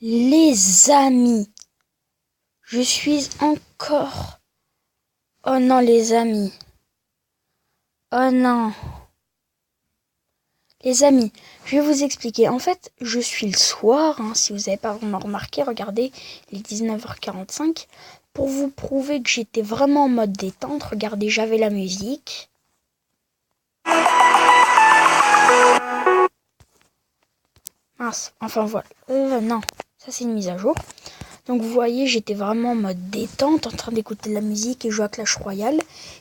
Les amis, je suis encore... Oh non les amis. Oh non. Les amis, je vais vous expliquer. En fait, je suis le soir, si vous n'avez pas vraiment remarqué, regardez, il est 19h45. Pour vous prouver que j'étais vraiment en mode détente, regardez, j'avais la musique. Mince, enfin voilà. Non, ça c'est une mise à jour. Donc vous voyez, j'étais vraiment en mode détente, en train d'écouter de la musique et jouer à Clash Royale.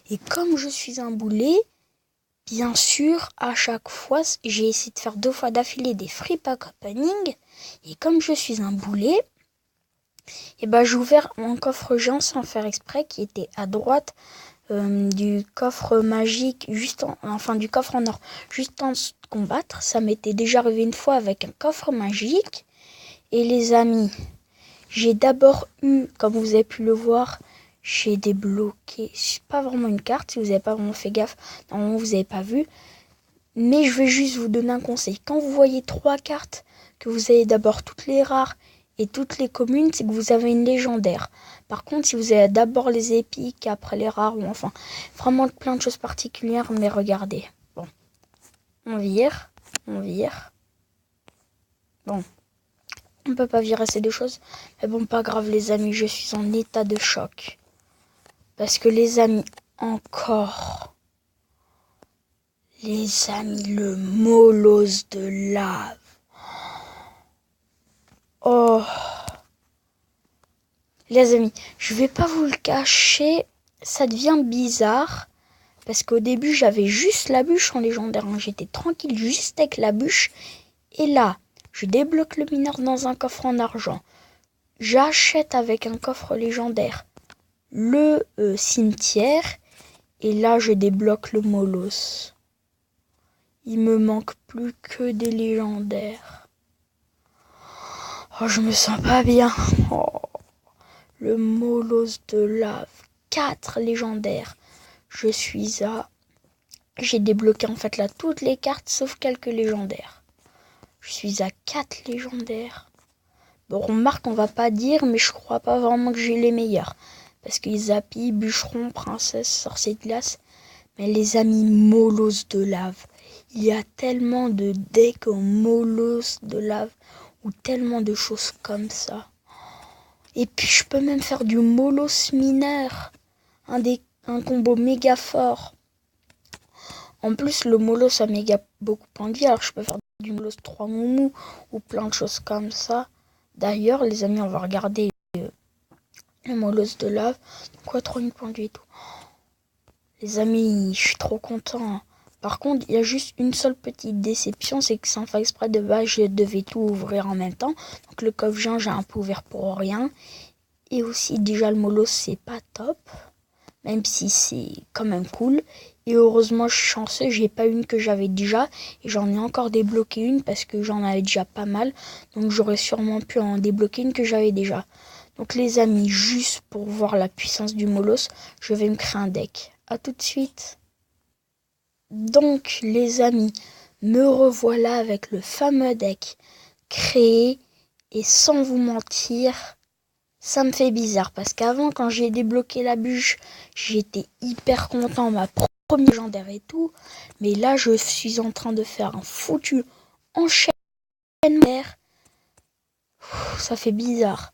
Et comme je suis un boulet, bien sûr, à chaque fois, j'ai essayé de faire 2 fois d'affilée des free pack opening. Et comme je suis un boulet, j'ai ouvert mon coffre géant sans faire exprès, qui était à droite du coffre magique, du coffre en or, juste en dessous de combattre. Ça m'était déjà arrivé une fois avec un coffre magique. Et les amis, j'ai d'abord eu, comme vous avez pu le voir, j'ai débloqué, pas vraiment une carte, si vous n'avez pas vraiment fait gaffe, normalement vous n'avez pas vu. Mais je vais juste vous donner un conseil. Quand vous voyez 3 cartes, que vous avez d'abord toutes les rares et toutes les communes, c'est que vous avez une légendaire. Par contre, si vous avez d'abord les épiques, après les rares, ou enfin, vraiment plein de choses particulières, mais regardez. Bon, on vire. Bon, on peut pas virer ces deux choses. Mais bon, pas grave les amis, je suis en état de choc. Parce que les amis, encore... Les amis, le molosse de lave. Oh. Les amis, je vais pas vous le cacher, ça devient bizarre. Parce qu'au début, j'avais juste la bûche en légendaire. J'étais tranquille juste avec la bûche. Et là, je débloque le mineur dans un coffre en argent. J'achète avec un coffre légendaire le cimetière. Et là, je débloque le molosse. Il me manque plus que des légendaires. Oh, je me sens pas bien. Oh, le molosse de lave. 4 légendaires. J'ai débloqué en fait là toutes les cartes sauf quelques légendaires. Je suis à 4 légendaires. Bon, remarque, on va pas dire, mais je crois pas vraiment que j'ai les meilleurs. Parce que Zappy, Bûcheron, Princesse, Sorcier de Glace. Mais les amis, molosse de lave. Il y a tellement de decks en molosse de lave. Ou tellement de choses comme ça. Et puis je peux même faire du molosse mineur. Un combo méga fort. En plus, le molosse a méga beaucoup de vie, alors je peux faire du molosse 3 moumou ou plein de choses comme ça. D'ailleurs, les amis, on va regarder le molosse de lave. Quoi, 3000 points de vie et tout. Les amis, je suis trop content. Par contre, il y a juste une seule petite déception, c'est que sans faire exprès de base, je devais tout ouvrir en même temps. Donc le coffre géant, j'ai un peu ouvert pour rien. Et aussi, déjà, le molosse, c'est pas top. Même si c'est quand même cool. Et heureusement, je suis chanceux, j'ai pas une que j'avais déjà. Et j'en ai encore débloqué une parce que j'en avais déjà pas mal. Donc j'aurais sûrement pu en débloquer une que j'avais déjà. Donc les amis, juste pour voir la puissance du molosse, je vais me créer un deck. A tout de suite. Donc les amis, me revoilà avec le fameux deck créé. Et sans vous mentir... Ça me fait bizarre parce qu'avant, quand j'ai débloqué la bûche, j'étais hyper content, ma première légendaire et tout. Mais là, je suis en train de faire un foutu enchaînement. Ça fait bizarre.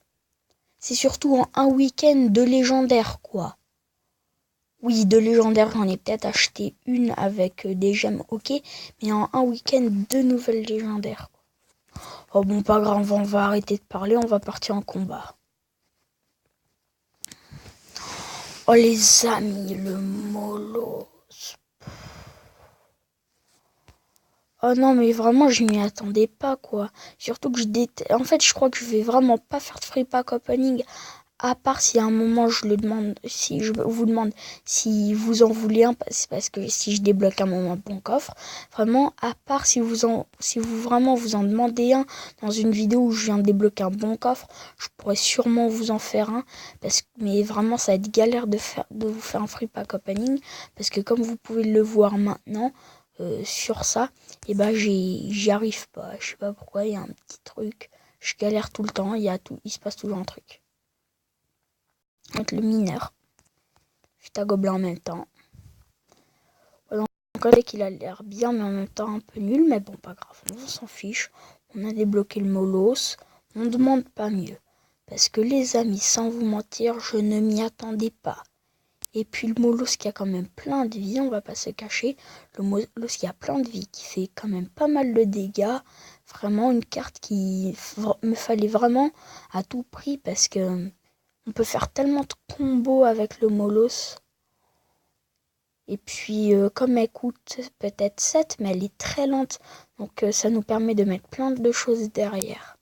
C'est surtout en un week-end de légendaire, quoi. Oui, de légendaire, j'en ai peut-être acheté une avec des gemmes, ok. Mais en un week-end, 2 nouvelles légendaires. Oh bon, pas grave, on va arrêter de parler, on va partir en combat. Oh les amis, le molosse. Oh non, mais vraiment, je m'y attendais pas, quoi. Surtout que en fait, je crois que je vais vraiment pas faire de free pack opening. À part si à un moment je le demande, si je vous demande si vous en voulez un, c'est parce que si je débloque un moment bon coffre, vraiment, à part si vous vraiment vous en demandez un dans une vidéo où je viens de débloquer un bon coffre, je pourrais sûrement vous en faire un, mais vraiment ça va être galère de vous faire un free pack opening, parce que comme vous pouvez le voir maintenant, sur ça, et j'y arrive pas, je sais pas pourquoi, il y a un petit truc. Je galère tout le temps, il se passe toujours un truc. Avec le mineur. Futa gobelin en même temps. Donc on sait qu'il a l'air bien, mais en même temps un peu nul. Mais bon, pas grave, on s'en fiche. On a débloqué le Molos. On ne demande pas mieux. Parce que les amis, sans vous mentir, je ne m'y attendais pas. Et puis le Molos qui a quand même plein de vie, on va pas se cacher. Le Molos qui a plein de vie, qui fait quand même pas mal de dégâts. Vraiment une carte qui me fallait vraiment à tout prix parce que on peut faire tellement de combos avec le Molos. Et puis comme elle coûte peut-être 7, mais elle est très lente. Donc ça nous permet de mettre plein de choses derrière.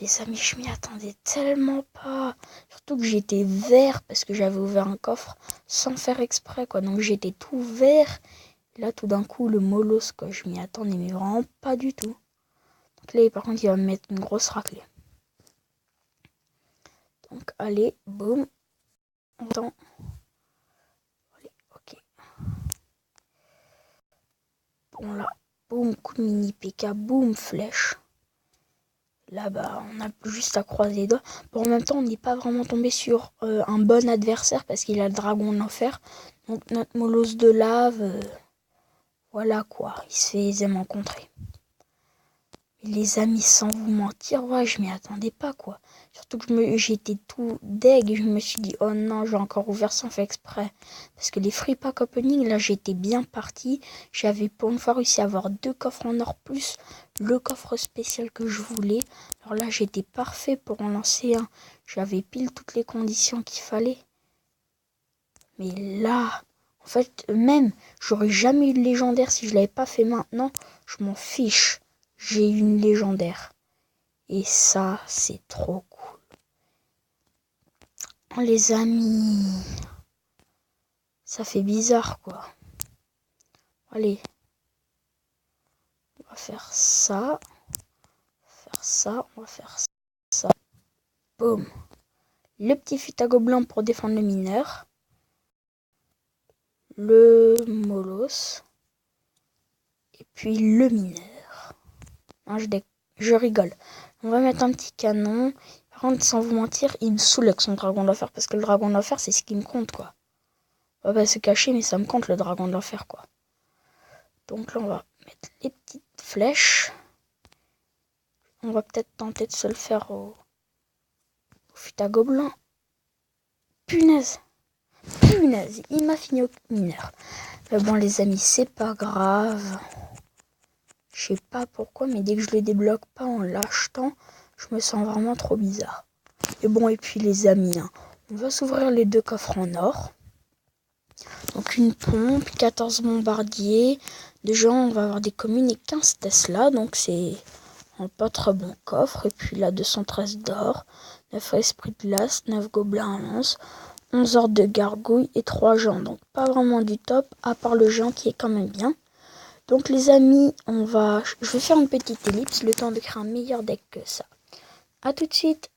Les amis, je m'y attendais tellement pas. Surtout que j'étais vert parce que j'avais ouvert un coffre sans faire exprès, quoi. Donc j'étais tout vert. Et là, tout d'un coup, le Molos, quoi. Je m'y attendais, mais vraiment pas du tout. Donc là, par contre, il va me mettre une grosse raclée. Donc, allez, boum. On attend. Allez, ok. Bon, là, boum, coup de mini PK, boum, flèche. Là, bah, on a juste à croiser les doigts. Bon, en même temps, on n'est pas vraiment tombé sur un bon adversaire parce qu'il a le dragon de l'enfer. Donc, notre Molos de lave, voilà quoi, il se fait aisément contrer. Et les amis, sans vous mentir, ouais, je m'y attendais pas, quoi. Surtout que j'étais tout deg et je me suis dit, oh non, j'ai encore ouvert sans faire exprès. Parce que les free pack opening, là, j'étais bien parti. J'avais pour une fois réussi à avoir 2 coffres en or plus le coffre spécial que je voulais. Alors là, j'étais parfait pour en lancer un. J'avais pile toutes les conditions qu'il fallait. Mais là, en fait, même, j'aurais jamais eu de légendaire si je l'avais pas fait maintenant. Je m'en fiche. J'ai eu une légendaire. Et ça, c'est trop cool. Les amis, ça fait bizarre, quoi. Allez. On va faire ça. On va faire ça. Boum. Le petit futago blanc pour défendre le mineur. Le Molos. Et puis le mineur. Non, je rigole. On va mettre un petit canon. Par contre, sans vous mentir, il me saoule avec son dragon de l'enfer. Parce que le dragon de l'enfer, c'est ce qui me compte, quoi. On va pas se cacher, mais ça me compte le dragon de l'enfer, quoi. Donc là, on va mettre les petites flèches. On va peut-être tenter de se le faire au futago blanc. Punaise, il m'a fini au mineur. Mais bon, les amis, c'est pas grave. Je sais pas pourquoi, mais dès que je le débloque pas en l'achetant, je me sens vraiment trop bizarre. Et bon, et puis les amis, hein, on va s'ouvrir les 2 coffres en or. Donc une pompe, 14 bombardiers. Déjà, on va avoir des communes et 15 Tesla. Donc c'est un pas très bon coffre. Et puis là, 213 d'or, 9 esprits de glace, 9 gobelins à lance, 11 ordres de gargouilles et 3 géants. Donc pas vraiment du top, à part le géant qui est quand même bien. Donc les amis, je vais faire une petite ellipse, le temps de créer un meilleur deck que ça. A tout de suite.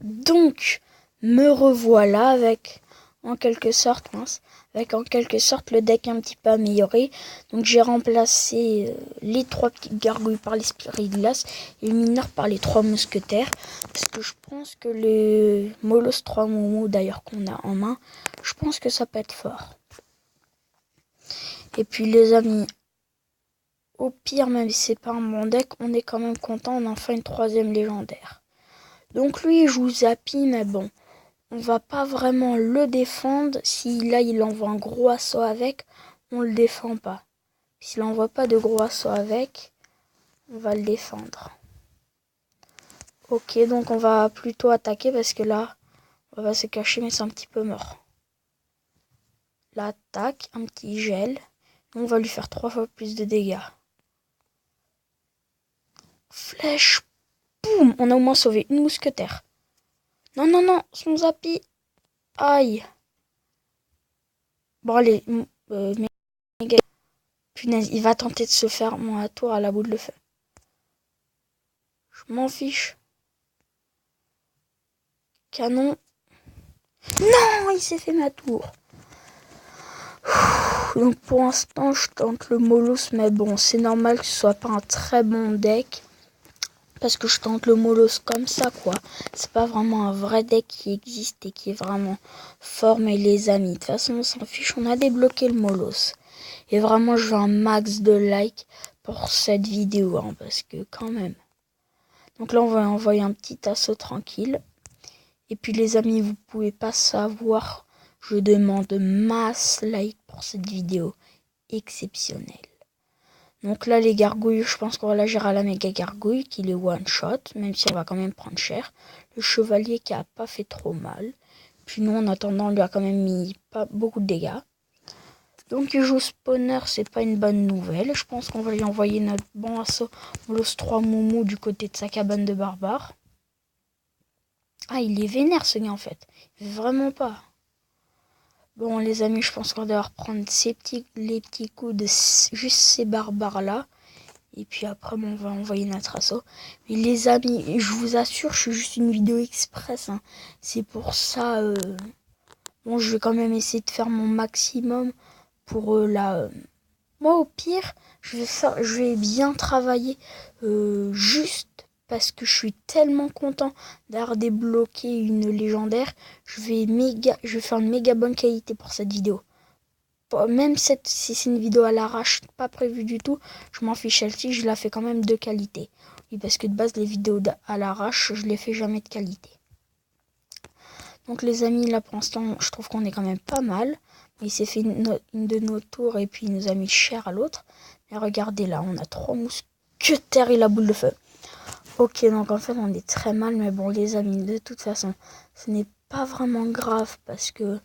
Donc, me revoilà avec en quelque sorte le deck un petit peu amélioré. Donc j'ai remplacé les 3 petites gargouilles par l'esprit de glace et le mineur par les 3 mousquetaires. Parce que je pense que les Molos 3 Momo d'ailleurs qu'on a en main, je pense que ça peut être fort. Et puis les amis, au pire, même si c'est pas un bon deck, on est quand même content, on a enfin une 3e légendaire. Donc lui, il joue Zappy, mais bon, on va pas vraiment le défendre. Si là, il envoie un gros assaut avec, on le défend pas. S'il envoie pas de gros assaut avec, on va le défendre. Ok, donc on va plutôt attaquer parce que là, on va se cacher, mais c'est un petit peu mort. L'attaque, un petit gel. On va lui faire 3 fois plus de dégâts. Flèche. Boum. On a au moins sauvé une mousquetaire. Non, non, non. Son Zappy. Aïe. Bon, allez. Punaise, il va tenter de se faire mon tour à la boule de feu. Je m'en fiche. Canon. Non, il s'est fait ma tour. Donc pour l'instant, je tente le Molos, mais bon, c'est normal que ce soit pas un très bon deck. Parce que je tente le Molos comme ça, quoi. C'est pas vraiment un vrai deck qui existe et qui est vraiment fort, mais les amis, de toute façon, on s'en fiche. On a débloqué le Molos. Et vraiment, je veux un max de likes pour cette vidéo, hein, parce que quand même. Donc là, on va envoyer un petit assaut tranquille. Et puis les amis, vous pouvez pas savoir, je demande masse like pour cette vidéo exceptionnelle. Donc là, les gargouilles, je pense qu'on va la gérer à la méga gargouille, qui est one shot, même si elle va quand même prendre cher. Le chevalier qui a pas fait trop mal. Puis nous, en attendant, on lui a quand même mis pas beaucoup de dégâts. Donc il joue spawner, c'est pas une bonne nouvelle. Je pense qu'on va lui envoyer notre bon assaut Molos 3 Moumou du côté de sa cabane de barbare. Ah, il est vénère ce gars en fait. Vraiment pas. Bon les amis, je pense qu'on va devoir prendre les petits coups de juste ces barbares là. Et puis après, on va envoyer notre assaut. Mais les amis, je vous assure, je suis juste une vidéo express. Hein. C'est pour ça... Bon, je vais quand même essayer de faire mon maximum pour moi, au pire, je vais bien travailler juste parce que je suis tellement content d'avoir débloqué une légendaire. Je vais faire une méga bonne qualité pour cette vidéo. Même si c'est une vidéo à l'arrache, pas prévue du tout, je m'en fiche, celle-ci, je la fais quand même de qualité. Oui, parce que de base, les vidéos à l'arrache, je les fais jamais de qualité. Donc les amis, là pour l'instant, je trouve qu'on est quand même pas mal. Il s'est fait une de nos tours et puis il nous a mis cher à l'autre. Mais regardez là, on a 3 mousquetaires et la boule de feu. Ok, donc en fait, on est très mal. Mais bon, les amis, de toute façon, ce n'est pas vraiment grave parce que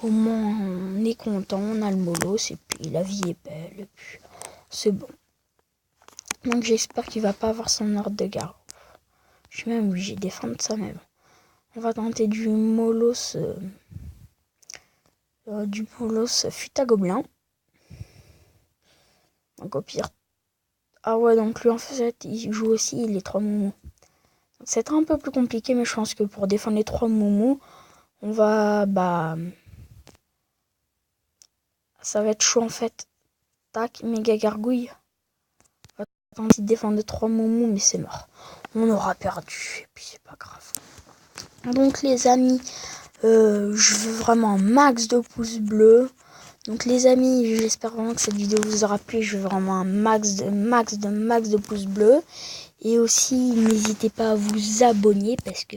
au moins, on est content, on a le Molos et puis la vie est belle et puis c'est bon. Donc j'espère qu'il va pas avoir son ordre de garde. Je suis même obligé de défendre ça, mais bon. On va tenter du Molos fut à gobelin. Donc au pire. Ah ouais, donc lui en fait, il joue aussi les 3 moumous. Donc c'est un peu plus compliqué, mais je pense que pour défendre les 3 moumous, on va... ça va être chaud en fait. Tac, méga gargouille. On va tenter de défendre les 3 moumous, mais c'est mort. On aura perdu, et puis c'est pas grave. Donc les amis, je veux vraiment un max de pouces bleus. Donc les amis, j'espère vraiment que cette vidéo vous aura plu. Je veux vraiment un max de pouces bleus. Et aussi, n'hésitez pas à vous abonner parce que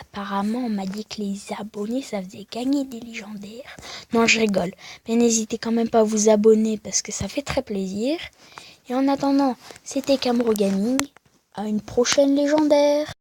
apparemment, on m'a dit que les abonnés, ça faisait gagner des légendaires. Non, je rigole. Mais n'hésitez quand même pas à vous abonner parce que ça fait très plaisir. Et en attendant, c'était Camro Gaming. À une prochaine légendaire.